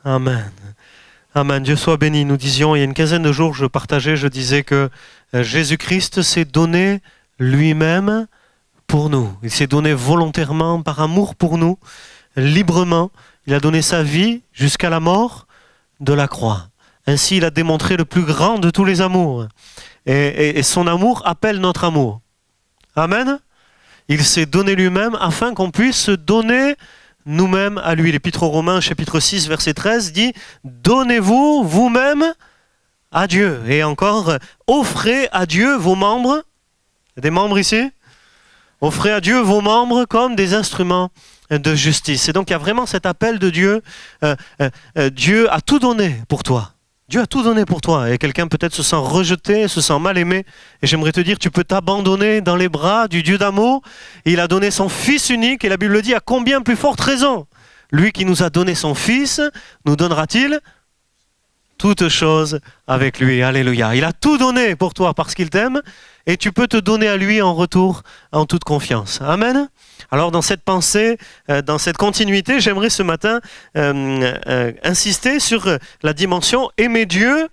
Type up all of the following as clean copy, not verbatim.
Amen. Amen. Dieu soit béni. Nous disions, il y a une quinzaine de jours, je disais que Jésus-Christ s'est donné lui-même pour nous. Il s'est donné volontairement, par amour pour nous, librement. Il a donné sa vie jusqu'à la mort de la croix. Ainsi, il a démontré le plus grand de tous les amours. Et son amour appelle notre amour. Amen. Il s'est donné lui-même afin qu'on puisse se donner nous-mêmes à lui. L'Épître aux Romains, chapitre 6, verset 13, dit « Donnez-vous vous-même à Dieu ». Et encore, « Offrez à Dieu vos membres ». Il y a des membres ici ? « Offrez à Dieu vos membres comme des instruments de justice ». Et donc, il y a vraiment cet appel de Dieu. Dieu a tout donné pour toi. Dieu a tout donné pour toi. Et quelqu'un peut-être se sent rejeté, se sent mal aimé. Et j'aimerais te dire, tu peux t'abandonner dans les bras du Dieu d'amour. Il a donné son Fils unique. Et la Bible le dit, à combien plus forte raison lui qui nous a donné son Fils, nous donnera-t-il toutes choses avec lui. Alléluia. Il a tout donné pour toi parce qu'il t'aime. Et tu peux te donner à lui en retour en toute confiance. Amen. Alors dans cette pensée, dans cette continuité, j'aimerais ce matin insister sur la dimension aimer Dieu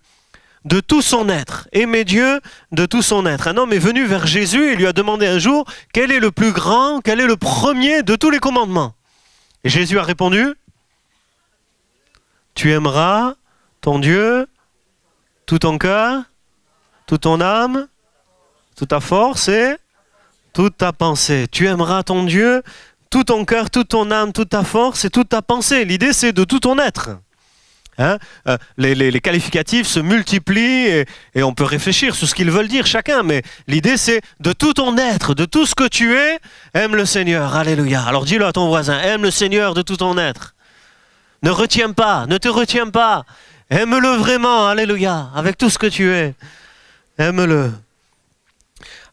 de tout son être. Aimer Dieu de tout son être. Un homme est venu vers Jésus et lui a demandé un jour quel est le plus grand, quel est le premier de tous les commandements. Et Jésus a répondu, tu aimeras ton Dieu, tout ton cœur, toute ton âme, toute ta force et toute ta pensée. Tu aimeras ton Dieu, tout ton cœur, toute ton âme, toute ta force et toute ta pensée. L'idée, c'est de tout ton être. Hein? Les qualificatifs se multiplient et on peut réfléchir sur ce qu'ils veulent dire chacun, mais l'idée, c'est de tout ton être, de tout ce que tu es, aime le Seigneur. Alléluia. Alors dis-le à ton voisin, aime le Seigneur de tout ton être. Ne retiens pas, ne te retiens pas. Aime-le vraiment, alléluia, avec tout ce que tu es. Aime-le.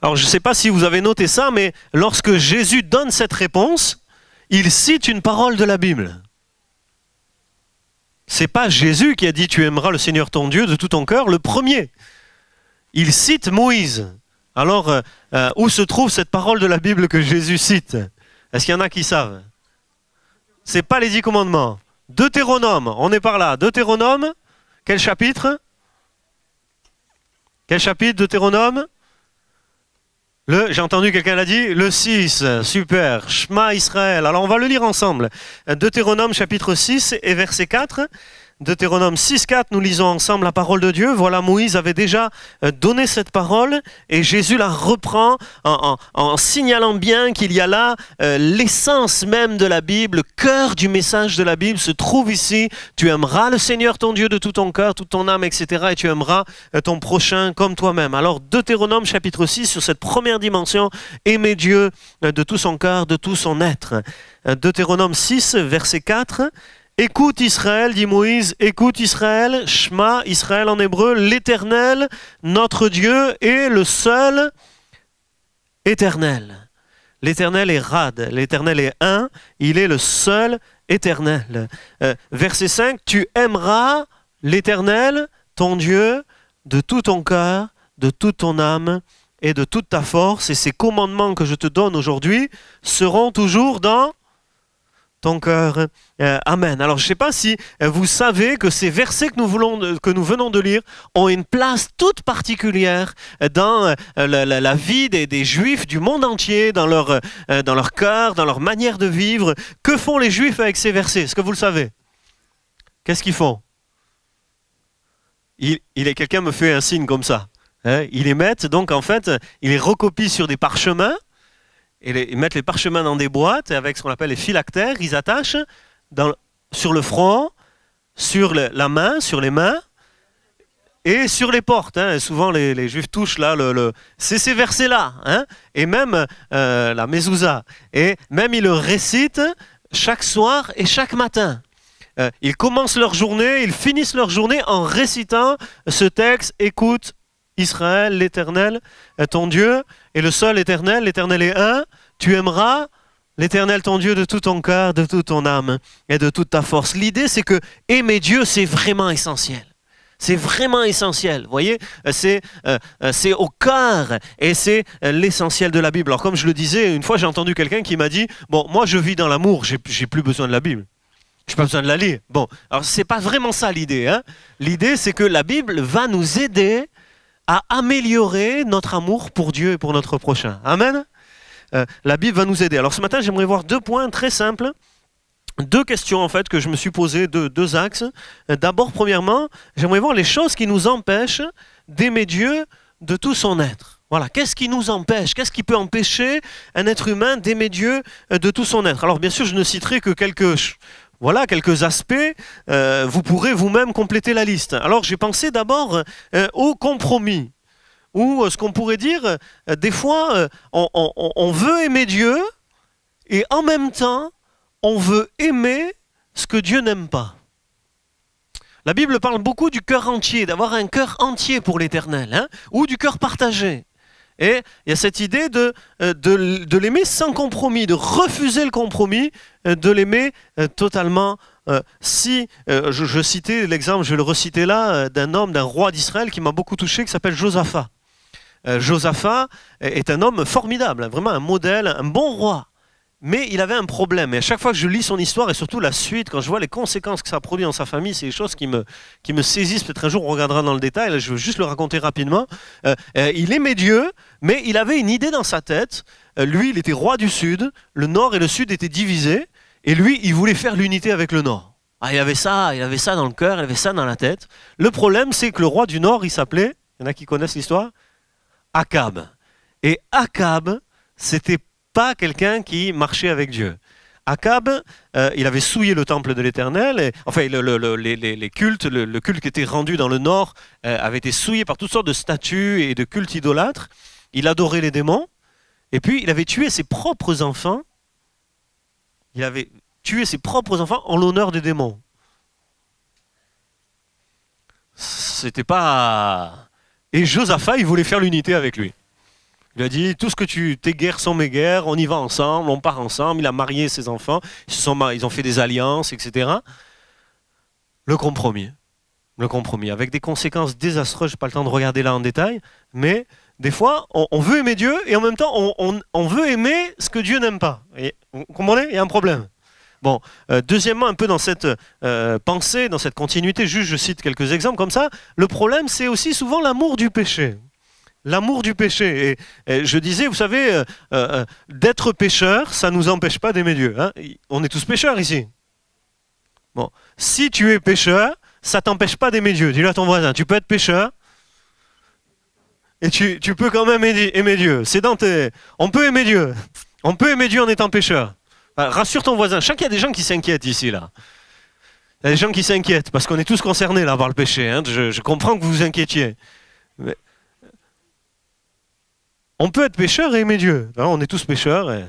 Alors, je ne sais pas si vous avez noté ça, mais lorsque Jésus donne cette réponse, il cite une parole de la Bible. Ce n'est pas Jésus qui a dit « Tu aimeras le Seigneur ton Dieu de tout ton cœur », le premier. Il cite Moïse. Alors, où se trouve cette parole de la Bible que Jésus cite? Est-ce qu'il y en a qui savent? Ce n'est pas les 10 commandements. Deutéronome, on est par là. Deutéronome, quel chapitre? Quel chapitre, Deutéronome? J'ai entendu quelqu'un l'a dit, le 6, super, Shema Israël. Alors on va le lire ensemble. Deutéronome chapitre 6 et verset 4. Deutéronome 6, 4, nous lisons ensemble la parole de Dieu. Voilà, Moïse avait déjà donné cette parole et Jésus la reprend en signalant bien qu'il y a là l'essence même de la Bible, le cœur du message de la Bible se trouve ici. Tu aimeras le Seigneur ton Dieu de tout ton cœur, toute ton âme, etc. Et tu aimeras ton prochain comme toi-même. Alors Deutéronome chapitre 6, sur cette première dimension, aimer Dieu de tout son cœur, de tout son être. Deutéronome 6, verset 4. Écoute Israël, dit Moïse, écoute Israël, Shema, Israël en hébreu, l'Éternel, notre Dieu, est le seul éternel. L'Éternel est Rad, l'Éternel est un, il est le seul éternel. Verset 5, tu aimeras l'Éternel, ton Dieu, de tout ton cœur, de toute ton âme et de toute ta force. Et ces commandements que je te donne aujourd'hui seront toujours dans ton cœur. Amen. Alors je ne sais pas si vous savez que ces versets que nous venons de lire ont une place toute particulière dans la vie des Juifs du monde entier, dans leur cœur, dans leur manière de vivre. Que font les Juifs avec ces versets? Est-ce que vous le savez? Qu'est-ce qu'ils font? Quelqu'un me fait un signe comme ça. Hein? Ils les mettent, donc en fait, ils les recopient sur des parchemins. Et ils mettent les parchemins dans des boîtes avec ce qu'on appelle les phylactères. Ils attachent sur le front, sur la main, sur les mains et sur les portes. Hein. Et souvent les Juifs touchent là, c'est ces versets-là. Hein. Et même la mezouza. Et même ils le récitent chaque soir et chaque matin. Ils commencent leur journée, ils finissent leur journée en récitant ce texte. Écoute Israël, l'Éternel, ton Dieu, est le seul éternel, l'Éternel est un, tu aimeras l'Éternel ton Dieu de tout ton cœur, de toute ton âme et de toute ta force. L'idée, c'est que aimer Dieu, c'est vraiment essentiel. C'est vraiment essentiel, vous voyez, c'est au cœur et c'est l'essentiel de la Bible. Alors comme je le disais, une fois j'ai entendu quelqu'un qui m'a dit, bon, moi je vis dans l'amour, j'ai plus besoin de la Bible. Je n'ai pas besoin de la lire. Bon, alors c'est pas vraiment ça l'idée. Hein. L'idée, c'est que la Bible va nous aider à améliorer notre amour pour Dieu et pour notre prochain. Amen. La Bible va nous aider. Alors ce matin, j'aimerais voir 2 points très simples. 2 questions en fait que je me suis posées, 2 axes. D'abord, premièrement, j'aimerais voir les choses qui nous empêchent d'aimer Dieu de tout son être. Voilà, qu'est-ce qui nous empêche? Qu'est-ce qui peut empêcher un être humain d'aimer Dieu de tout son être? Alors bien sûr, je ne citerai que quelques aspects. Vous pourrez vous-même compléter la liste. Alors j'ai pensé d'abord au compromis. Ou ce qu'on pourrait dire, des fois, on veut aimer Dieu et en même temps, on veut aimer ce que Dieu n'aime pas. La Bible parle beaucoup du cœur entier, d'avoir un cœur entier pour l'Éternel, hein, ou du cœur partagé. Et il y a cette idée de l'aimer sans compromis, de refuser le compromis, de l'aimer totalement. Je citais l'exemple, je vais le reciter là, d'un roi d'Israël qui m'a beaucoup touché, qui s'appelle Josaphat. Josaphat est un homme formidable, vraiment un modèle, un bon roi. Mais il avait un problème, et à chaque fois que je lis son histoire, et surtout la suite, quand je vois les conséquences que ça a produit dans sa famille, c'est des choses qui me saisissent. Peut-être un jour on regardera dans le détail, là, je veux juste le raconter rapidement. Il aimait Dieu, mais il avait une idée dans sa tête. Lui, il était roi du Sud, le Nord et le Sud étaient divisés, et lui, il voulait faire l'unité avec le Nord. Ah, il avait ça dans le cœur, il avait ça dans la tête. Le problème, c'est que le roi du Nord, il s'appelait, il y en a qui connaissent l'histoire, Akab. Et Akab, c'était pas quelqu'un qui marchait avec Dieu. Akab, il avait souillé le temple de l'Éternel, enfin les cultes, le culte qui était rendu dans le nord avait été souillé par toutes sortes de statues et de cultes idolâtres. Il adorait les démons, et puis il avait tué ses propres enfants. Il avait tué ses propres enfants en l'honneur des démons. C'était pas... Et Josaphat, il voulait faire l'unité avec lui. Il a dit, tout ce que tes guerres sont mes guerres, on y va ensemble, on part ensemble. Il a marié ses enfants, ils ont fait des alliances, etc. Le compromis, avec des conséquences désastreuses. Je n'ai pas le temps de regarder là en détail, mais des fois, on veut aimer Dieu et en même temps, on veut aimer ce que Dieu n'aime pas. Et, vous comprenez? Il y a un problème. Bon, deuxièmement, un peu dans cette pensée, dans cette continuité, juste je cite quelques exemples comme ça, le problème c'est aussi souvent l'amour du péché. L'amour du péché. Et je disais, vous savez, d'être pécheur, ça ne nous empêche pas d'aimer Dieu. Hein. On est tous pécheurs ici. Bon, si tu es pécheur, ça ne t'empêche pas d'aimer Dieu. Dis-le à ton voisin, tu peux être pécheur et tu peux quand même aimer Dieu. On peut aimer Dieu. On peut aimer Dieu en étant pécheur. Enfin, rassure ton voisin. Je sais qu'il y a des gens qui s'inquiètent ici, là. Il y a des gens qui s'inquiètent parce qu'on est tous concernés là par le péché. Hein. Je comprends que vous vous inquiétiez. Mais on peut être pécheur et aimer Dieu. Alors, on est tous pécheurs et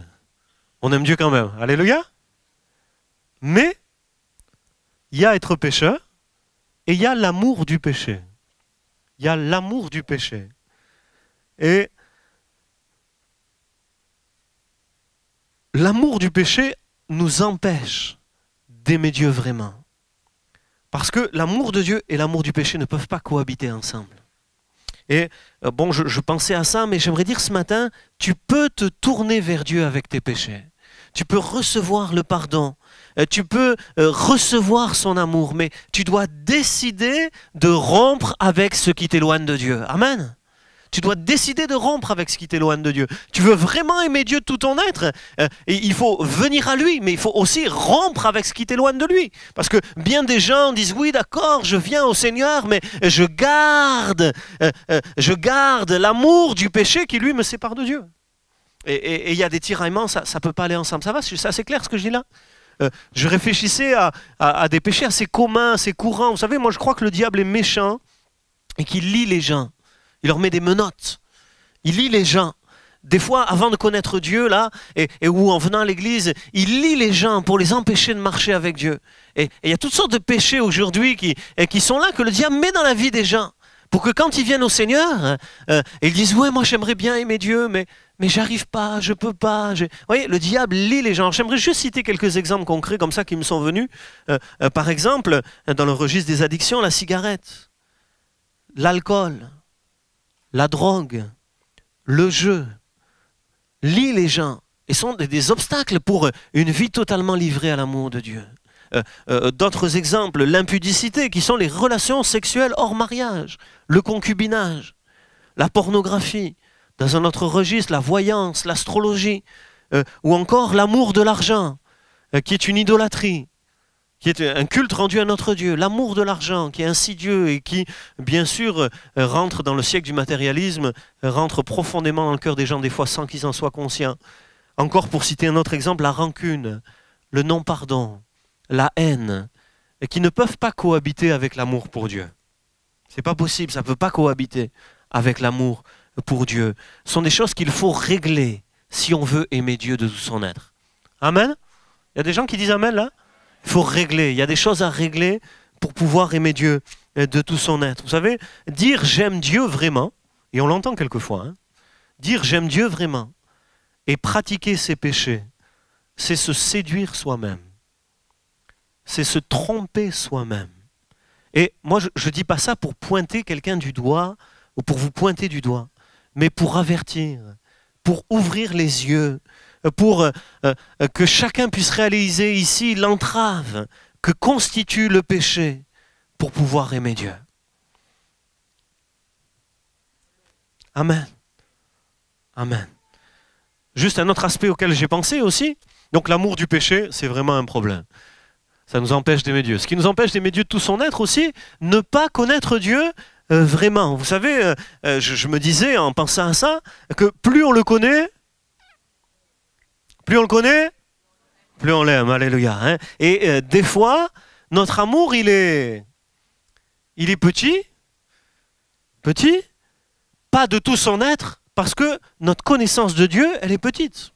on aime Dieu quand même. Alléluia. Mais il y a être pécheur et il y a l'amour du péché. Il y a l'amour du péché. Et l'amour du péché nous empêche d'aimer Dieu vraiment. Parce que l'amour de Dieu et l'amour du péché ne peuvent pas cohabiter ensemble. Et bon, je pensais à ça, mais j'aimerais dire ce matin, tu peux te tourner vers Dieu avec tes péchés. Tu peux recevoir le pardon. Tu peux recevoir son amour, mais tu dois décider de rompre avec ce qui t'éloigne de Dieu. Amen. Tu dois décider de rompre avec ce qui t'éloigne de Dieu. Tu veux vraiment aimer Dieu de tout ton être, et il faut venir à lui, mais il faut aussi rompre avec ce qui t'éloigne de lui. Parce que bien des gens disent, oui d'accord, je viens au Seigneur, mais je garde l'amour du péché qui lui me sépare de Dieu. Et il y a des tiraillements, ça ne peut pas aller ensemble. Ça va, c'est assez clair ce que je dis là? Je réfléchissais à des péchés assez communs, assez courants. Vous savez, moi je crois que le diable est méchant et qu'il lie les gens. Il leur met des menottes. Il lie les gens. Des fois, avant de connaître Dieu, là, et ou en venant à l'église, il lie les gens pour les empêcher de marcher avec Dieu. Et il y a toutes sortes de péchés aujourd'hui qui sont là, que le diable met dans la vie des gens. Pour que quand ils viennent au Seigneur, ils disent, ouais, moi j'aimerais bien aimer Dieu, mais j'arrive pas, je peux pas. Vous voyez, le diable lie les gens. J'aimerais juste citer quelques exemples concrets comme ça qui me sont venus. Par exemple, dans le registre des addictions, la cigarette, l'alcool, la drogue, le jeu, lient les gens et sont des obstacles pour une vie totalement livrée à l'amour de Dieu. d'autres exemples, l'impudicité, qui sont les relations sexuelles hors mariage, le concubinage, la pornographie, dans un autre registre, la voyance, l'astrologie, ou encore l'amour de l'argent, qui est une idolâtrie, qui est un culte rendu à notre Dieu, l'amour de l'argent, qui est insidieux et qui, bien sûr, rentre dans le siècle du matérialisme, rentre profondément dans le cœur des gens, des fois sans qu'ils en soient conscients. Encore pour citer un autre exemple, la rancune, le non-pardon, la haine, et qui ne peuvent pas cohabiter avec l'amour pour Dieu. C'est pas possible, ça ne peut pas cohabiter avec l'amour pour Dieu. Ce sont des choses qu'il faut régler si on veut aimer Dieu de tout son être. Amen? Il y a des gens qui disent Amen là? Il faut régler, il y a des choses à régler pour pouvoir aimer Dieu de tout son être. Vous savez, dire j'aime Dieu vraiment, et on l'entend quelquefois, hein, dire j'aime Dieu vraiment et pratiquer ses péchés, c'est se séduire soi-même. C'est se tromper soi-même. Et moi, je ne dis pas ça pour pointer quelqu'un du doigt ou pour vous pointer du doigt, mais pour avertir, pour ouvrir les yeux, pour que chacun puisse réaliser ici l'entrave que constitue le péché pour pouvoir aimer Dieu. Amen. Amen. Juste un autre aspect auquel j'ai pensé aussi. Donc l'amour du péché, c'est vraiment un problème. Ça nous empêche d'aimer Dieu. Ce qui nous empêche d'aimer Dieu de tout son être aussi, ne pas connaître Dieu vraiment. Vous savez, je me disais en pensant à ça, que plus on le connaît, plus on l'aime. Alléluia. Hein. Et des fois, notre amour, il est petit, pas de tout son être, parce que notre connaissance de Dieu, elle est petite.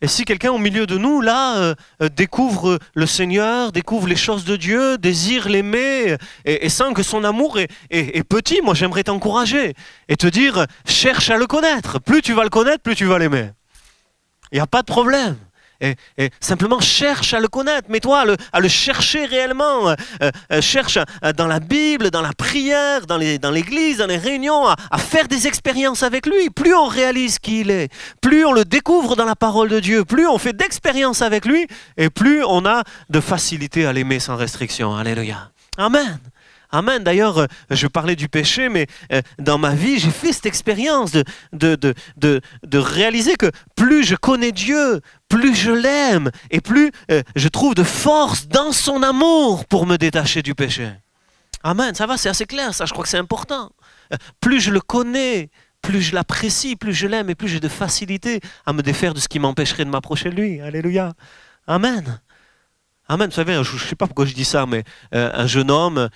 Et si quelqu'un au milieu de nous, là, découvre le Seigneur, découvre les choses de Dieu, désire l'aimer, et sent que son amour est petit, moi j'aimerais t'encourager et te dire, cherche à le connaître. Plus tu vas le connaître, plus tu vas l'aimer. Il n'y a pas de problème. Et simplement cherche à le connaître, mets-toi à le chercher réellement, cherche dans la Bible, dans la prière, dans l'église, dans les réunions, à faire des expériences avec lui. Plus on réalise qui il est, plus on le découvre dans la parole de Dieu, plus on fait d'expériences avec lui, et plus on a de facilité à l'aimer sans restriction. Alléluia. Amen. Amen. D'ailleurs, je parlais du péché, mais dans ma vie, j'ai fait cette expérience de réaliser que plus je connais Dieu, plus je l'aime, et plus je trouve de force dans son amour pour me détacher du péché. Amen. Ça va, c'est assez clair, ça, je crois que c'est important. Plus je le connais, plus je l'apprécie, plus je l'aime, et plus j'ai de facilité à me défaire de ce qui m'empêcherait de m'approcher de lui. Alléluia. Amen. Amen. Vous savez, je ne sais pas pourquoi je dis ça, mais un jeune homme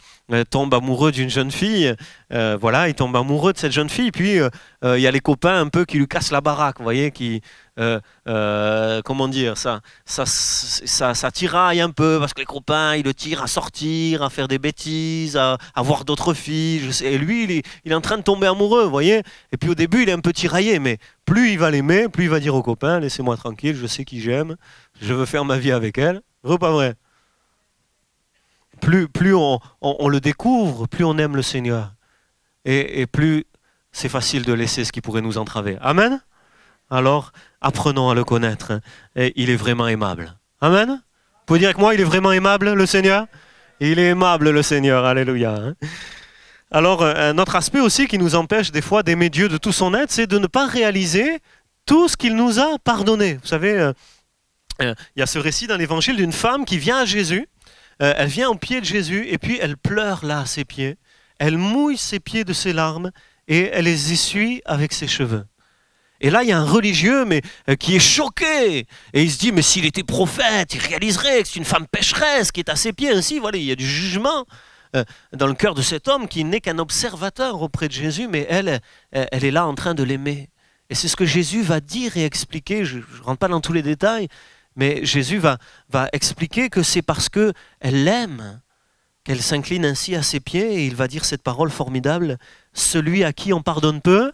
tombe amoureux d'une jeune fille. Voilà, il tombe amoureux de cette jeune fille. Puis, il y a les copains un peu qui lui cassent la baraque, vous voyez, qui, comment dire, ça tiraille un peu, parce que les copains, ils le tirent à sortir, à faire des bêtises, à voir d'autres filles. Je sais. Et lui, il est en train de tomber amoureux, vous voyez. Et puis, au début, il est un peu tiraillé, mais plus il va l'aimer, plus il va dire aux copains, laissez-moi tranquille, je sais qui j'aime, je veux faire ma vie avec elle. Vrai ou pas vrai? Plus on le découvre, plus on aime le Seigneur. Et plus c'est facile de laisser ce qui pourrait nous entraver. Amen? Alors, apprenons à le connaître. Et il est vraiment aimable. Amen? Vous pouvez dire avec moi, il est vraiment aimable, le Seigneur? Il est aimable, le Seigneur. Alléluia. Alors, un autre aspect aussi qui nous empêche des fois d'aimer Dieu de tout son être, c'est de ne pas réaliser tout ce qu'il nous a pardonné. Vous savez, il y a ce récit dans l'Évangile d'une femme qui vient à Jésus. Elle vient au pied de Jésus et puis elle pleure là à ses pieds. Elle mouille ses pieds de ses larmes et elle les essuie avec ses cheveux. Et là, il y a un religieux mais qui est choqué. Et il se dit, mais s'il était prophète, il réaliserait que c'est une femme pécheresse qui est à ses pieds. Ainsi, voilà, il y a du jugement dans le cœur de cet homme qui n'est qu'un observateur auprès de Jésus, mais elle est là en train de l'aimer. Et c'est ce que Jésus va dire et expliquer. Je ne rentre pas dans tous les détails, mais Jésus va expliquer que c'est parce qu'elle l'aime qu'elle s'incline ainsi à ses pieds, et il va dire cette parole formidable, « Celui à qui on pardonne peu,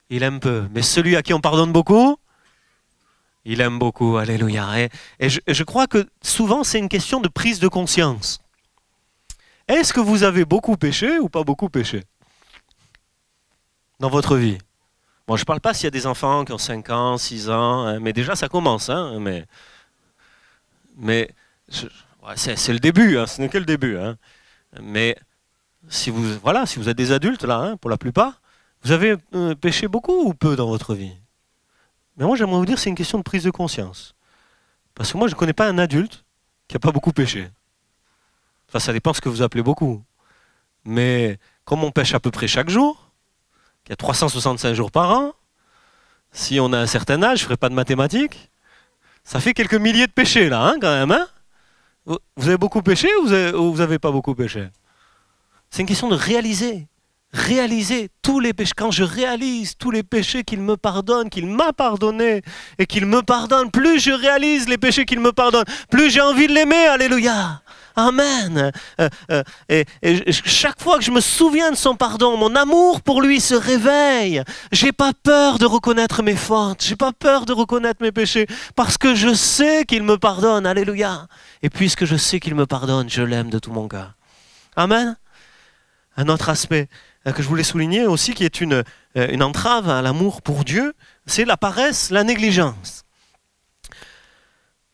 il aime peu. Mais celui à qui on pardonne beaucoup, il aime beaucoup. » Alléluia. Et je crois que souvent c'est une question de prise de conscience. Est-ce que vous avez beaucoup péché ou pas beaucoup péché dans votre vie? Bon, je ne parle pas s'il y a des enfants qui ont 5 ans, 6 ans, hein, mais déjà ça commence. Hein, mais Ouais, c'est le début, hein, ce n'est que le début. Hein. Mais si vous, voilà, si vous êtes des adultes, là, hein, pour la plupart, vous avez péché beaucoup ou peu dans votre vie? Mais moi, j'aimerais vous dire, c'est une question de prise de conscience. Parce que moi, je ne connais pas un adulte qui n'a pas beaucoup péché. Enfin, ça dépend de ce que vous appelez beaucoup. Mais comme on pêche à peu près chaque jour, qu'il y a 365 jours par an, si on a un certain âge, je ne ferai pas de mathématiques, ça fait quelques milliers de péchés là, hein, quand même. Hein, vous avez beaucoup péché ou vous n'avez pas beaucoup péché? C'est une question de réaliser. Réaliser tous les péchés. Quand je réalise tous les péchés qu'il me pardonne, qu'il m'a pardonné et qu'il me pardonne, plus je réalise les péchés qu'il me pardonne, plus j'ai envie de l'aimer. Alléluia. Amen. Et chaque fois que je me souviens de son pardon, mon amour pour lui se réveille. J'ai pas peur de reconnaître mes fautes. J'ai pas peur de reconnaître mes péchés parce que je sais qu'il me pardonne. Alléluia. Et puisque je sais qu'il me pardonne, je l'aime de tout mon cœur. Amen. Un autre aspect que je voulais souligner aussi, qui est une entrave à l'amour pour Dieu, c'est la paresse, la négligence.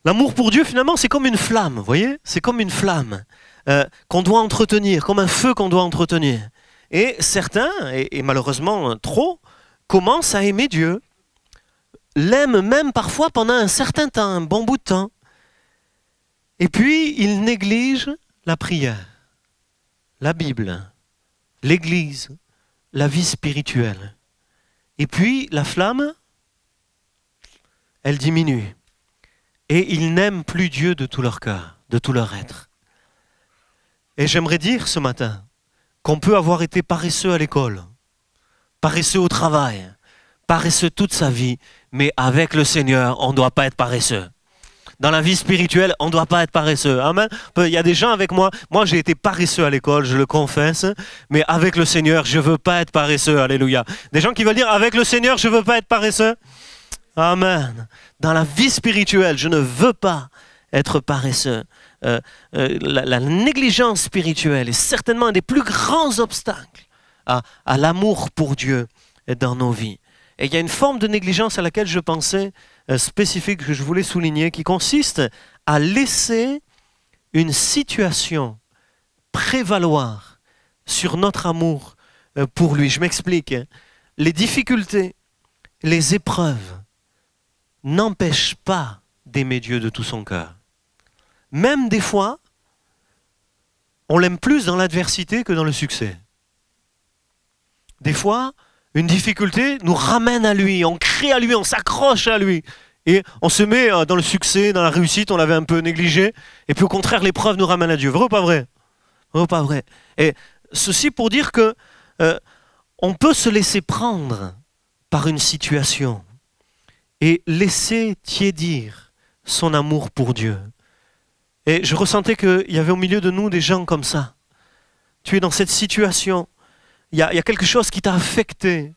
L'amour pour Dieu, finalement, c'est comme une flamme, vous voyez? C'est comme une flamme qu'on doit entretenir, comme un feu qu'on doit entretenir. Et certains, et malheureusement trop, commencent à aimer Dieu, l'aiment même parfois pendant un certain temps, un bon bout de temps. Et puis, ils négligent la prière, la Bible, l'Église, la vie spirituelle. Et puis, la flamme, elle diminue. Et ils n'aiment plus Dieu de tout leur cœur, de tout leur être. Et j'aimerais dire ce matin qu'on peut avoir été paresseux à l'école, paresseux au travail, paresseux toute sa vie, mais avec le Seigneur, on ne doit pas être paresseux. Dans la vie spirituelle, on ne doit pas être paresseux. Amen. Il y a des gens avec moi. Moi, j'ai été paresseux à l'école, je le confesse. Mais avec le Seigneur, je ne veux pas être paresseux. Alléluia. Des gens qui veulent dire, avec le Seigneur, je ne veux pas être paresseux. Amen. Dans la vie spirituelle, je ne veux pas être paresseux. La négligence spirituelle est certainement un des plus grands obstacles à l'amour pour Dieu dans nos vies. Et il y a une forme de négligence à laquelle je pensais spécifique que je voulais souligner, qui consiste à laisser une situation prévaloir sur notre amour pour lui. Je m'explique. Les difficultés, les épreuves n'empêchent pas d'aimer Dieu de tout son cœur. Même des fois, on l'aime plus dans l'adversité que dans le succès. Des fois, une difficulté nous ramène à lui, on crie à lui, on s'accroche à lui. Et on se met dans le succès, dans la réussite, on l'avait un peu négligé. Et puis au contraire, l'épreuve nous ramène à Dieu. Vrai ou pas vrai? Vrai ou pas vrai? Et ceci pour dire que on peut se laisser prendre par une situation et laisser tiédir son amour pour Dieu. Et je ressentais qu'il y avait au milieu de nous des gens comme ça. Tu es dans cette situation. Il y a quelque chose qui t'a affecté.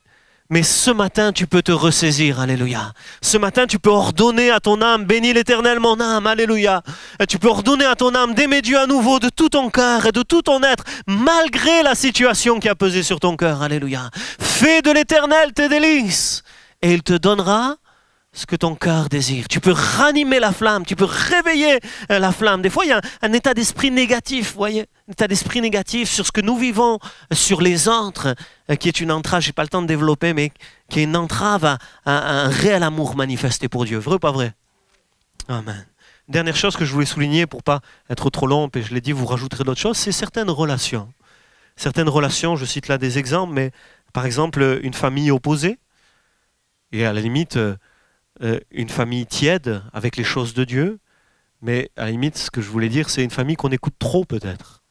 Mais ce matin, tu peux te ressaisir, alléluia. Ce matin, tu peux ordonner à ton âme, bénis l'Éternel mon âme, alléluia. Et tu peux ordonner à ton âme d'aimer Dieu à nouveau de tout ton cœur et de tout ton être, malgré la situation qui a pesé sur ton cœur, alléluia. Fais de l'Éternel tes délices et il te donnera ce que ton cœur désire. Tu peux ranimer la flamme, tu peux réveiller la flamme. Des fois, il y a un état d'esprit négatif, vous voyez, un état d'esprit négatif sur ce que nous vivons, sur les autres, qui est une entrave, je n'ai pas le temps de développer, mais qui est une entrave à un réel amour manifesté pour Dieu. Vrai ou pas vrai? Amen. Dernière chose que je voulais souligner pour ne pas être trop long, et je l'ai dit, vous rajouterez d'autres choses, c'est certaines relations. Certaines relations, je cite là des exemples, mais par exemple, une famille opposée, et à la limite, une famille tiède avec les choses de Dieu, mais à la limite, ce que je voulais dire, c'est une famille qu'on écoute trop peut-être.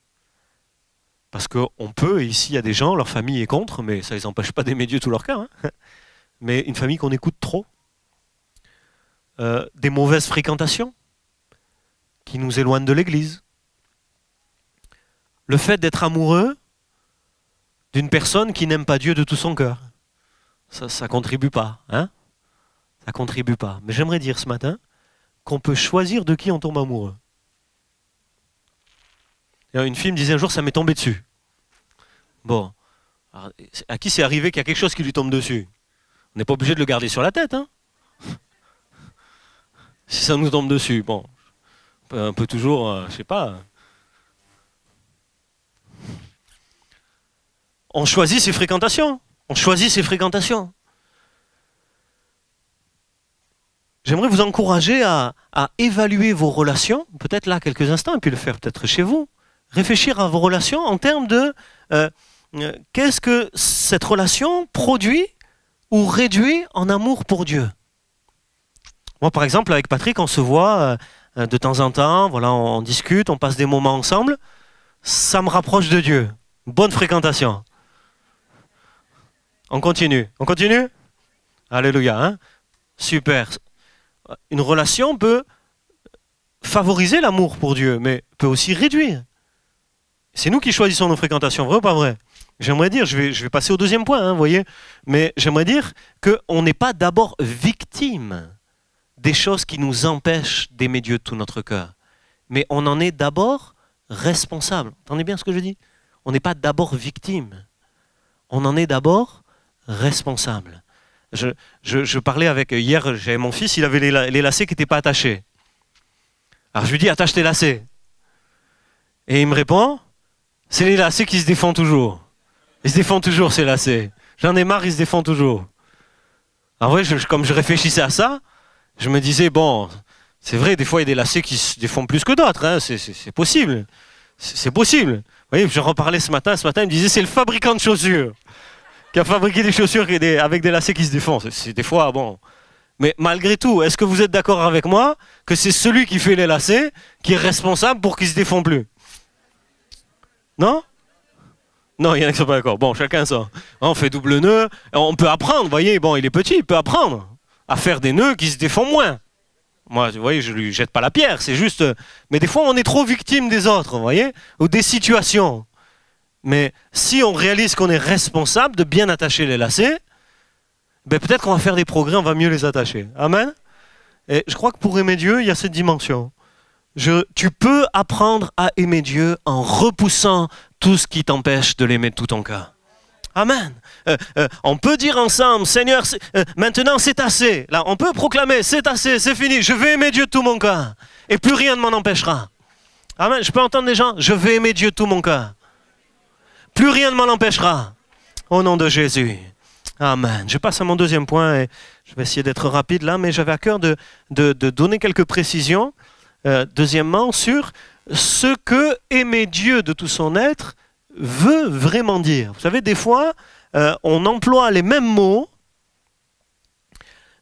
Parce qu'on peut, et ici il y a des gens, leur famille est contre, mais ça ne les empêche pas d'aimer Dieu tout leur cœur. Hein. Mais une famille qu'on écoute trop. Des mauvaises fréquentations qui nous éloignent de l'Église. Le fait d'être amoureux d'une personne qui n'aime pas Dieu de tout son cœur. Ça ne contribue pas. Hein? Ça ne contribue pas. Mais j'aimerais dire ce matin qu'on peut choisir de qui on tombe amoureux. Une fille me disait un jour, ça m'est tombé dessus. Bon, alors, à qui c'est arrivé qu'il y a quelque chose qui lui tombe dessus? On n'est pas obligé de le garder sur la tête. Hein, si ça nous tombe dessus, bon, Un peu toujours, je sais pas. On choisit ses fréquentations. On choisit ses fréquentations. J'aimerais vous encourager à évaluer vos relations, peut-être là quelques instants, et puis le faire peut-être chez vous. Réfléchir à vos relations en termes de qu'est-ce que cette relation produit ou réduit en amour pour Dieu. Moi, par exemple, avec Patrick, on se voit de temps en temps, voilà, on discute, on passe des moments ensemble. Ça me rapproche de Dieu. Bonne fréquentation. On continue. On continue? Alléluia. Hein? Super. Une relation peut favoriser l'amour pour Dieu, mais peut aussi réduire. C'est nous qui choisissons nos fréquentations, vrai ou pas vrai? J'aimerais dire, je vais passer au deuxième point, hein, vous voyez, mais j'aimerais dire qu'on n'est pas d'abord victime des choses qui nous empêchent d'aimer Dieu de tout notre cœur, mais on en est d'abord responsable. Entendez bien ce que je dis? On n'est pas d'abord victime, on en est d'abord responsable. Je parlais avec, hier, j'avais mon fils, il avait les lacets qui n'étaient pas attachés. Alors je lui dis, attache tes lacets. Et il me répond, c'est les lacets qui se défendent toujours. Ils se défendent toujours, ces lacets. J'en ai marre, ils se défendent toujours. Alors oui, comme je réfléchissais à ça, je me disais, bon, c'est vrai, des fois, il y a des lacets qui se défendent plus que d'autres. Hein, c'est possible. C'est possible. Vous voyez, je reparlais ce matin, il me disait, c'est le fabricant de chaussures qui a fabriqué des chaussures avec des lacets qui se défendent. C'est des fois, bon. Mais malgré tout, est-ce que vous êtes d'accord avec moi que c'est celui qui fait les lacets qui est responsable pour qu'ils ne se défendent plus? Non? Non, il y en a qui ne sont pas d'accord. Bon, chacun ça. On fait double nœud. On peut apprendre, vous voyez. Bon, il est petit, il peut apprendre à faire des nœuds qui se défendent moins. Moi, vous voyez, je ne lui jette pas la pierre, c'est juste... Mais des fois, on est trop victime des autres, vous voyez, ou des situations. Mais si on réalise qu'on est responsable de bien attacher les lacets, ben peut-être qu'on va faire des progrès, on va mieux les attacher. Amen. Et je crois que pour aimer Dieu, il y a cette dimension. Tu peux apprendre à aimer Dieu en repoussant tout ce qui t'empêche de l'aimer de tout ton cœur. Amen. On peut dire ensemble, Seigneur, maintenant c'est assez. Là, on peut proclamer, c'est assez, c'est fini. Je vais aimer Dieu de tout mon cœur. Et plus rien ne m'en empêchera. Amen. Je peux entendre des gens, je vais aimer Dieu de tout mon cœur. Plus rien ne m'en empêchera. Au nom de Jésus. Amen. Je passe à mon deuxième point et je vais essayer d'être rapide là, mais j'avais à cœur de donner quelques précisions. Deuxièmement, sur ce que aimer Dieu de tout son être veut vraiment dire. Vous savez, des fois, on emploie les mêmes mots,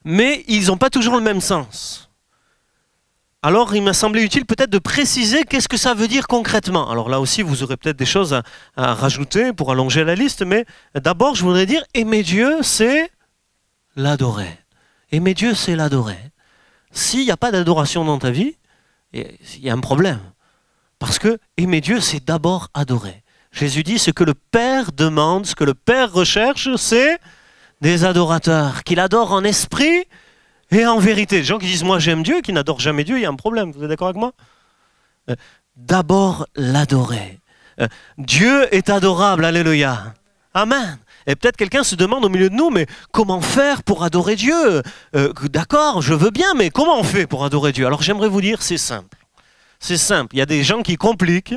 mais ils n'ont pas toujours le même sens. Alors, il m'a semblé utile peut-être de préciser qu'est-ce que ça veut dire concrètement. Alors là aussi, vous aurez peut-être des choses à rajouter pour allonger la liste, mais d'abord, je voudrais dire, aimer Dieu, c'est l'adorer. Aimer Dieu, c'est l'adorer. S'il n'y a pas d'adoration dans ta vie, il y a un problème. Parce que aimer Dieu, c'est d'abord adorer. Jésus dit, ce que le Père demande, ce que le Père recherche, c'est des adorateurs, qu'il adore en esprit et en vérité. Les gens qui disent, moi j'aime Dieu, qui n'adorent jamais Dieu, il y a un problème. Vous êtes d'accord avec moi? D'abord l'adorer. Dieu est adorable, alléluia. Amen. Et peut-être quelqu'un se demande au milieu de nous, mais comment faire pour adorer Dieu? D'accord, je veux bien, mais comment on fait pour adorer Dieu? Alors j'aimerais vous dire, c'est simple. C'est simple. Il y a des gens qui compliquent.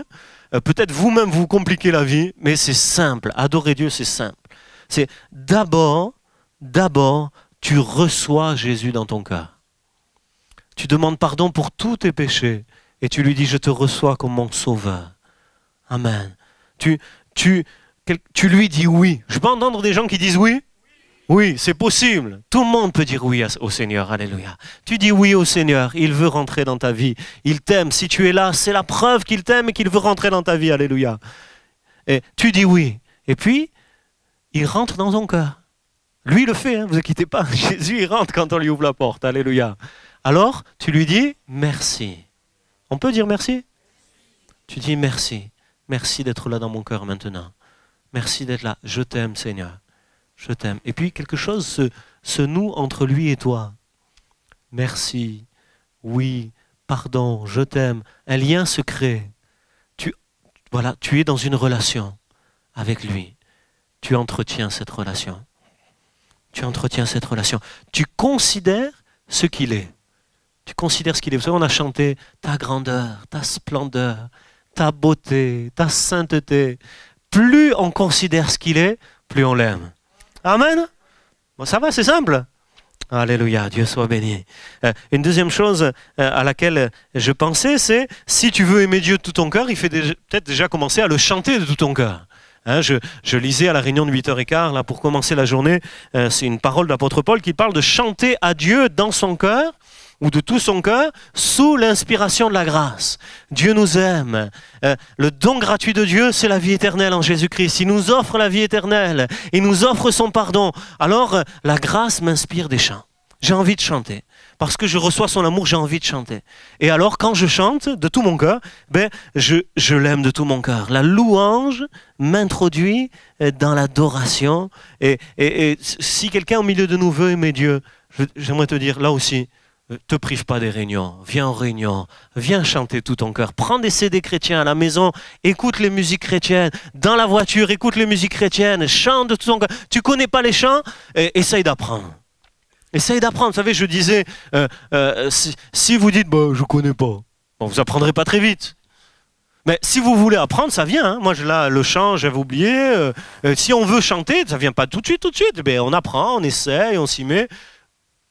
Peut-être vous-même vous compliquez la vie, mais c'est simple. Adorer Dieu, c'est simple. C'est d'abord, tu reçois Jésus dans ton cœur. Tu demandes pardon pour tous tes péchés et tu lui dis, je te reçois comme mon sauveur. Amen. Tu lui dis oui. Je peux entendre des gens qui disent oui? Oui, c'est possible. Tout le monde peut dire oui au Seigneur. Alléluia. Tu dis oui au Seigneur. Il veut rentrer dans ta vie. Il t'aime. Si tu es là, c'est la preuve qu'il t'aime et qu'il veut rentrer dans ta vie. Alléluia. Et tu dis oui. Et puis, il rentre dans ton cœur. Lui, il le fait, hein, vous inquiétez pas. Jésus, il rentre quand on lui ouvre la porte. Alléluia. Alors, tu lui dis merci. On peut dire merci? Tu dis merci. Merci d'être là dans mon cœur maintenant. Merci d'être là. Je t'aime, Seigneur. Je t'aime. Et puis, quelque chose se noue entre lui et toi. Merci. Oui. Pardon. Je t'aime. Un lien se crée. Voilà, tu es dans une relation avec lui. Tu entretiens cette relation. Tu entretiens cette relation. Tu considères ce qu'il est. Tu considères ce qu'il est. Vous savez, on a chanté ta grandeur, ta splendeur, ta beauté, ta sainteté. Plus on considère ce qu'il est, plus on l'aime. Amen. Bon, ça va, c'est simple. Alléluia, Dieu soit béni. Une deuxième chose à laquelle je pensais, c'est si tu veux aimer Dieu de tout ton cœur, il faut peut-être déjà commencer à le chanter de tout ton cœur. Hein, je lisais à la réunion de 8h15, là, pour commencer la journée, c'est une parole de l'apôtre Paul qui parle de chanter à Dieu dans son cœur, ou de tout son cœur, sous l'inspiration de la grâce. Dieu nous aime. Le don gratuit de Dieu, c'est la vie éternelle en Jésus-Christ. Il nous offre la vie éternelle. Il nous offre son pardon. Alors, la grâce m'inspire des chants. J'ai envie de chanter. Parce que je reçois son amour, j'ai envie de chanter. Et alors, quand je chante de tout mon cœur, je l'aime de tout mon cœur. La louange m'introduit dans l'adoration. Et si quelqu'un au milieu de nous veut aimer Dieu, j'aimerais te dire, là aussi, te prive pas des réunions, viens en réunion, viens chanter tout ton cœur. Prends des CD chrétiens à la maison, écoute les musiques chrétiennes. Dans la voiture, écoute les musiques chrétiennes, chante de tout ton cœur. Tu connais pas les chants, essaye d'apprendre. Essaye d'apprendre. Vous savez, je disais, si vous dites, bah, je connais pas, bon, vous apprendrez pas très vite. Mais si vous voulez apprendre, ça vient. Hein. Moi, là, le chant, j'avais oublié. Si on veut chanter, ça vient pas tout de suite. Mais on apprend, on essaye, on s'y met.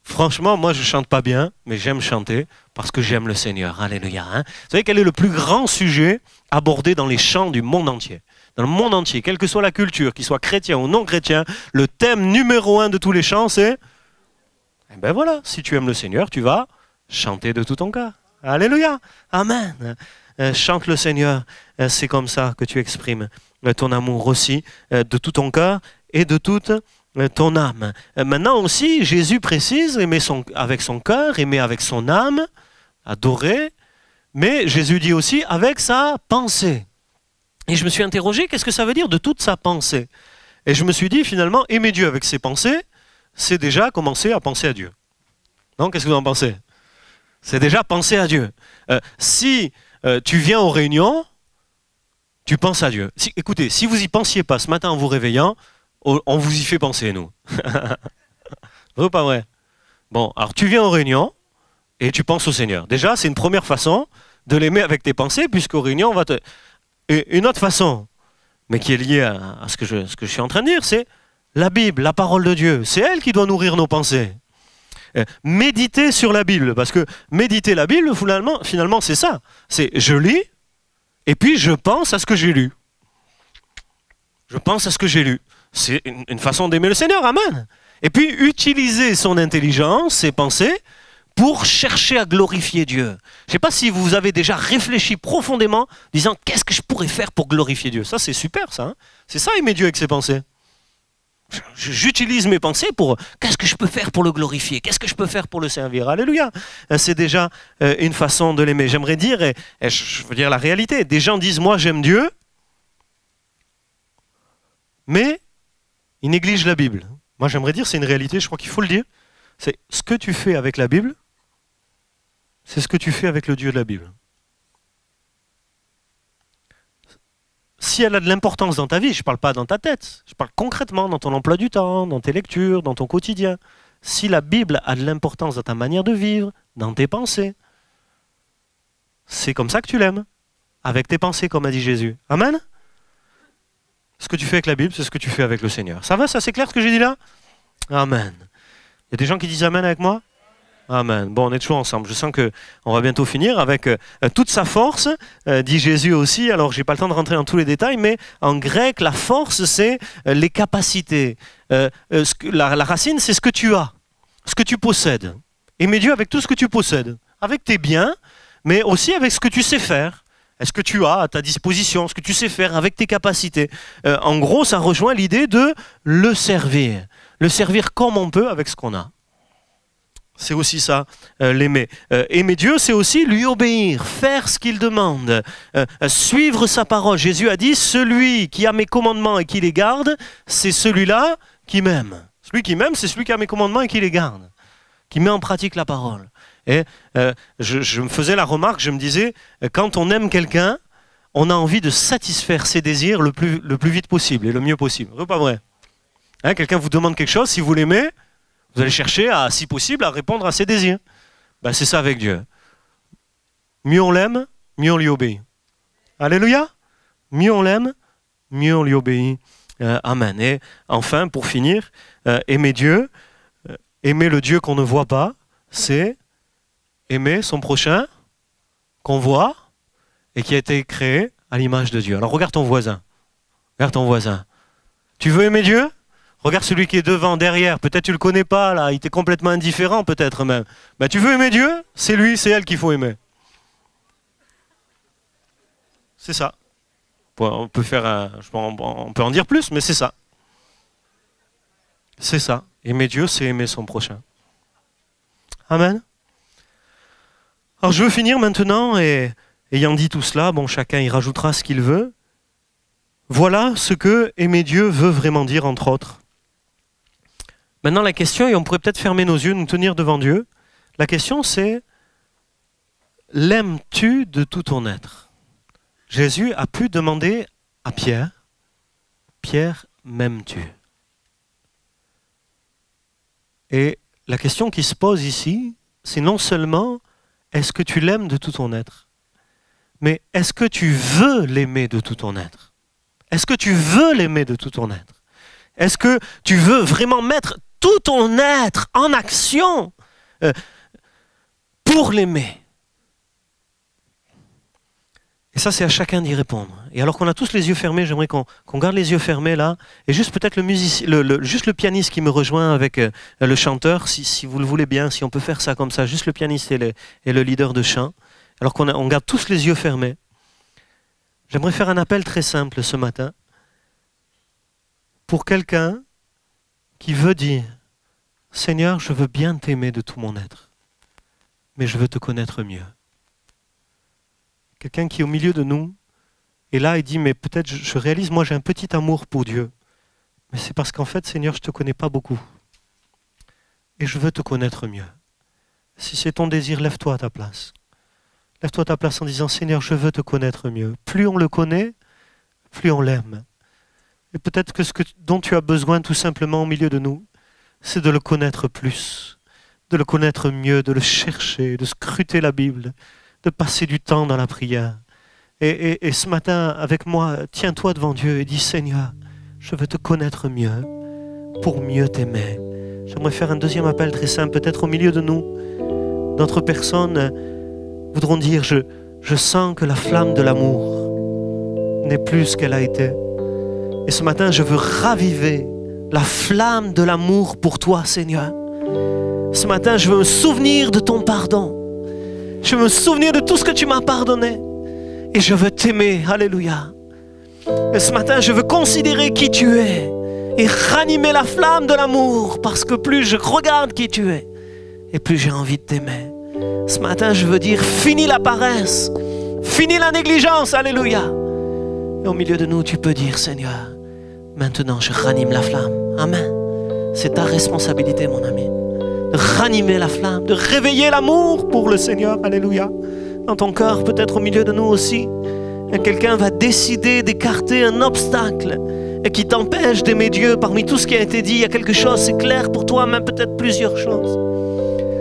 Franchement, moi, je chante pas bien, mais j'aime chanter parce que j'aime le Seigneur. Alléluia. Hein. Vous savez quel est le plus grand sujet abordé dans les chants du monde entier? Dans le monde entier, quelle que soit la culture, qu'il soit chrétien ou non chrétien, le thème numéro 1 de tous les chants, c'est... Eh ben voilà, si tu aimes le Seigneur, tu vas chanter de tout ton cœur. Alléluia. Amen. Chante le Seigneur. C'est comme ça que tu exprimes ton amour aussi, de tout ton cœur et de toute ton âme. Maintenant aussi, Jésus précise, aimer avec son cœur, aimer avec son âme, adorer, mais Jésus dit aussi avec sa pensée. Et je me suis interrogé, qu'est-ce que ça veut dire de toute sa pensée? Et je me suis dit, finalement, aimer Dieu avec ses pensées, c'est déjà commencer à penser à Dieu. Non, qu'est-ce que vous en pensez? C'est déjà penser à Dieu. Si tu viens aux réunions, tu penses à Dieu. Écoutez, si vous n'y pensiez pas ce matin en vous réveillant, on vous y fait penser, nous. Vrai ou pas vrai? Bon, alors tu viens aux réunions et tu penses au Seigneur. Déjà, c'est une première façon de l'aimer avec tes pensées, puisqu'aux réunions, on va te... Et une autre façon, mais qui est liée à ce que je suis en train de dire, c'est la Bible, la parole de Dieu. C'est elle qui doit nourrir nos pensées. Méditer sur la Bible, parce que méditer la Bible, finalement c'est ça. C'est je lis, et puis je pense à ce que j'ai lu. Je pense à ce que j'ai lu. C'est une façon d'aimer le Seigneur, amen. Et puis utiliser son intelligence, ses pensées, pour chercher à glorifier Dieu. Je ne sais pas si vous avez déjà réfléchi profondément, disant qu'est-ce que je pourrais faire pour glorifier Dieu. Ça c'est super ça. Hein, c'est ça aimer Dieu avec ses pensées. J'utilise mes pensées pour qu'est-ce que je peux faire pour le glorifier, qu'est-ce que je peux faire pour le servir. Alléluia. C'est déjà une façon de l'aimer. J'aimerais dire, et je veux dire la réalité, des gens disent moi j'aime Dieu, mais ils négligent la Bible. Moi j'aimerais dire c'est une réalité, je crois qu'il faut le dire. C'est ce que tu fais avec la Bible, c'est ce que tu fais avec le Dieu de la Bible. Si elle a de l'importance dans ta vie, je ne parle pas dans ta tête, je parle concrètement dans ton emploi du temps, dans tes lectures, dans ton quotidien. Si la Bible a de l'importance dans ta manière de vivre, dans tes pensées, c'est comme ça que tu l'aimes, avec tes pensées, comme a dit Jésus. Amen. Ce que tu fais avec la Bible, c'est ce que tu fais avec le Seigneur. Ça va, ça c'est clair ce que j'ai dit là? Amen. Il y a des gens qui disent Amen avec moi? Amen. Bon, on est toujours ensemble. Je sens qu'on va bientôt finir avec toute sa force, dit Jésus aussi. Alors, j'ai pas le temps de rentrer dans tous les détails, mais en grec, la force, c'est les capacités. La racine, c'est ce que tu as, ce que tu possèdes. Aimer Dieu avec tout ce que tu possèdes, avec tes biens, mais aussi avec ce que tu sais faire. Est-ce que tu as à ta disposition, ce que tu sais faire avec tes capacités. En gros, ça rejoint l'idée de le servir. Le servir comme on peut avec ce qu'on a. C'est aussi ça, l'aimer. Aimer Dieu, c'est aussi lui obéir, faire ce qu'il demande, suivre sa parole. Jésus a dit, celui qui a mes commandements et qui les garde, c'est celui-là qui m'aime. Celui qui m'aime, c'est celui qui a mes commandements et qui les garde, qui met en pratique la parole. Et je me faisais la remarque, je me disais, quand on aime quelqu'un, on a envie de satisfaire ses désirs le plus vite possible et le mieux possible. C'est pas vrai? Hein, quelqu'un vous demande quelque chose, si vous l'aimez, vous allez chercher, si possible, à répondre à ses désirs. Ben, c'est ça avec Dieu. Mieux on l'aime, mieux on lui obéit. Alléluia. Mieux on l'aime, mieux on lui obéit. Amen. Et enfin, pour finir, aimer Dieu, aimer le Dieu qu'on ne voit pas, c'est aimer son prochain qu'on voit et qui a été créé à l'image de Dieu. Alors regarde ton voisin. Regarde ton voisin. Tu veux aimer Dieu? Regarde celui qui est devant, derrière. Peut-être tu ne le connais pas, là. Il t'est complètement indifférent, peut-être même. Ben, tu veux aimer Dieu? C'est lui, c'est elle qu'il faut aimer. C'est ça. On peut faire on peut en dire plus, mais c'est ça. C'est ça. Aimer Dieu, c'est aimer son prochain. Amen. Alors je veux finir maintenant, et ayant dit tout cela, bon, chacun y rajoutera ce qu'il veut. Voilà ce que aimer Dieu veut vraiment dire, entre autres. Maintenant, la question, et on pourrait peut-être fermer nos yeux, nous tenir devant Dieu, la question c'est, l'aimes-tu de tout ton être? Jésus a pu demander à Pierre, Pierre, m'aimes-tu? Et la question qui se pose ici, c'est non seulement est-ce que tu l'aimes de tout ton être, mais est-ce que tu veux l'aimer de tout ton être? Est-ce que tu veux l'aimer de tout ton être? Est-ce que tu veux vraiment mettre tout ton être en action pour l'aimer? Et ça, c'est à chacun d'y répondre. Et alors qu'on a tous les yeux fermés, j'aimerais qu'on garde les yeux fermés là, et juste peut-être juste le pianiste qui me rejoint avec le chanteur, si vous le voulez bien, si on peut faire ça comme ça, juste le pianiste et le leader de chant, alors qu'on garde tous les yeux fermés. J'aimerais faire un appel très simple ce matin pour quelqu'un qui veut dire « Seigneur, je veux bien t'aimer de tout mon être, mais je veux te connaître mieux. » Quelqu'un qui est au milieu de nous, et là il dit « Mais peut-être je réalise, moi j'ai un petit amour pour Dieu, mais c'est parce qu'en fait, Seigneur, je ne te connais pas beaucoup, et je veux te connaître mieux. » Si c'est ton désir, lève-toi à ta place. Lève-toi à ta place en disant « Seigneur, je veux te connaître mieux. » Plus on le connaît, plus on l'aime. Et peut-être que dont tu as besoin tout simplement au milieu de nous, c'est de le connaître plus, de le connaître mieux, de le chercher, de scruter la Bible, de passer du temps dans la prière. Et ce matin, avec moi, tiens-toi devant Dieu et dis « Seigneur, je veux te connaître mieux pour mieux t'aimer. » J'aimerais faire un deuxième appel très simple, peut-être au milieu de nous, d'autres personnes voudront dire je sens que la flamme de l'amour n'est plus ce qu'elle a été. Et ce matin, je veux raviver la flamme de l'amour pour toi, Seigneur. Ce matin, je veux me souvenir de ton pardon. Je veux me souvenir de tout ce que tu m'as pardonné. Et je veux t'aimer. Alléluia. Et ce matin, je veux considérer qui tu es et ranimer la flamme de l'amour, parce que plus je regarde qui tu es, et plus j'ai envie de t'aimer. Ce matin, je veux dire, fini la paresse, fini la négligence, alléluia. Et au milieu de nous, tu peux dire, Seigneur, maintenant je ranime la flamme. Amen. C'est ta responsabilité, mon ami, de ranimer la flamme, de réveiller l'amour pour le Seigneur, alléluia. Dans ton cœur, peut-être au milieu de nous aussi, quelqu'un va décider d'écarter un obstacle et qui t'empêche d'aimer Dieu. Parmi tout ce qui a été dit, il y a quelque chose, c'est clair pour toi, même peut-être plusieurs choses.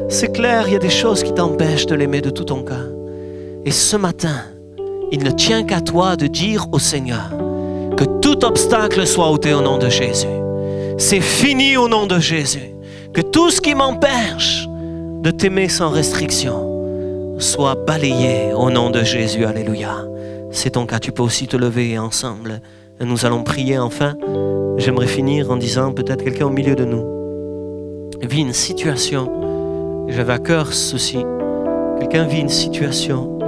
C'est clair, il y a des choses qui t'empêchent de l'aimer de tout ton cœur. Et ce matin, il ne tient qu'à toi de dire au Seigneur que tout obstacle soit ôté au nom de Jésus. C'est fini au nom de Jésus. Que tout ce qui m'empêche de t'aimer sans restriction soit balayé au nom de Jésus. Alléluia. C'est ton cas, tu peux aussi te lever et ensemble, nous allons prier. Enfin, j'aimerais finir en disant, peut-être quelqu'un au milieu de nous vit une situation. J'avais à cœur ceci. Quelqu'un vit une situation.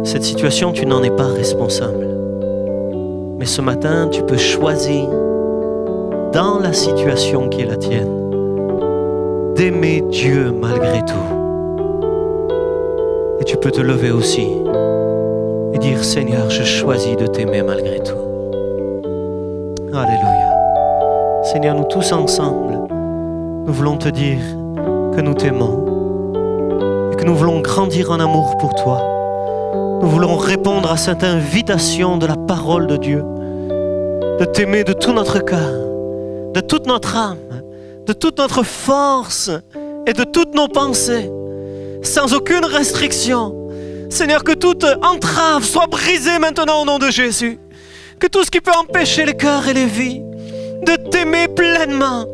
Cette situation, tu n'en es pas responsable. Mais ce matin, tu peux choisir, dans la situation qui est la tienne, d'aimer Dieu malgré tout. Et tu peux te lever aussi et dire, Seigneur, je choisis de t'aimer malgré tout. Alléluia. Seigneur, nous tous ensemble, nous voulons te dire que nous t'aimons et que nous voulons grandir en amour pour toi. Nous voulons répondre à cette invitation de la parole de Dieu, de t'aimer de tout notre cœur, de toute notre âme, de toute notre force et de toutes nos pensées. sans aucune restriction. Seigneur, que toute entrave soit brisée maintenant au nom de Jésus. Que tout ce qui peut empêcher les cœurs et les vies de t'aimer pleinement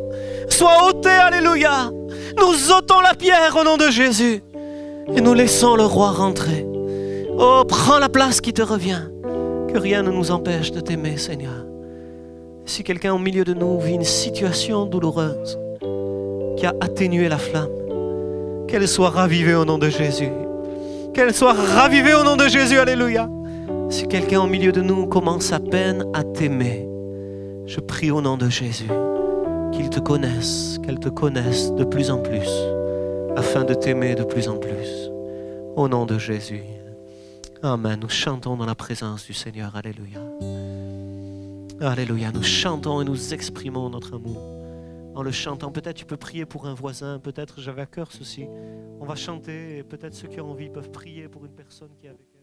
soit ôté, alléluia. Nous ôtons la pierre au nom de Jésus et nous laissons le roi rentrer. Oh, prends la place qui te revient. Que rien ne nous empêche de t'aimer, Seigneur. Si quelqu'un au milieu de nous vit une situation douloureuse qui a atténué la flamme, qu'elle soit ravivée au nom de Jésus. Qu'elle soit ravivée au nom de Jésus, alléluia. Si quelqu'un au milieu de nous commence à peine à t'aimer, je prie au nom de Jésus qu'il te connaisse, qu'elle te connaisse de plus en plus, afin de t'aimer de plus en plus. Au nom de Jésus. Amen. Nous chantons dans la présence du Seigneur. Alléluia. Alléluia. Nous chantons et nous exprimons notre amour. En le chantant, peut-être tu peux prier pour un voisin, peut-être j'avais à cœur ceci. On va chanter et peut-être ceux qui ont envie peuvent prier pour une personne qui est avec.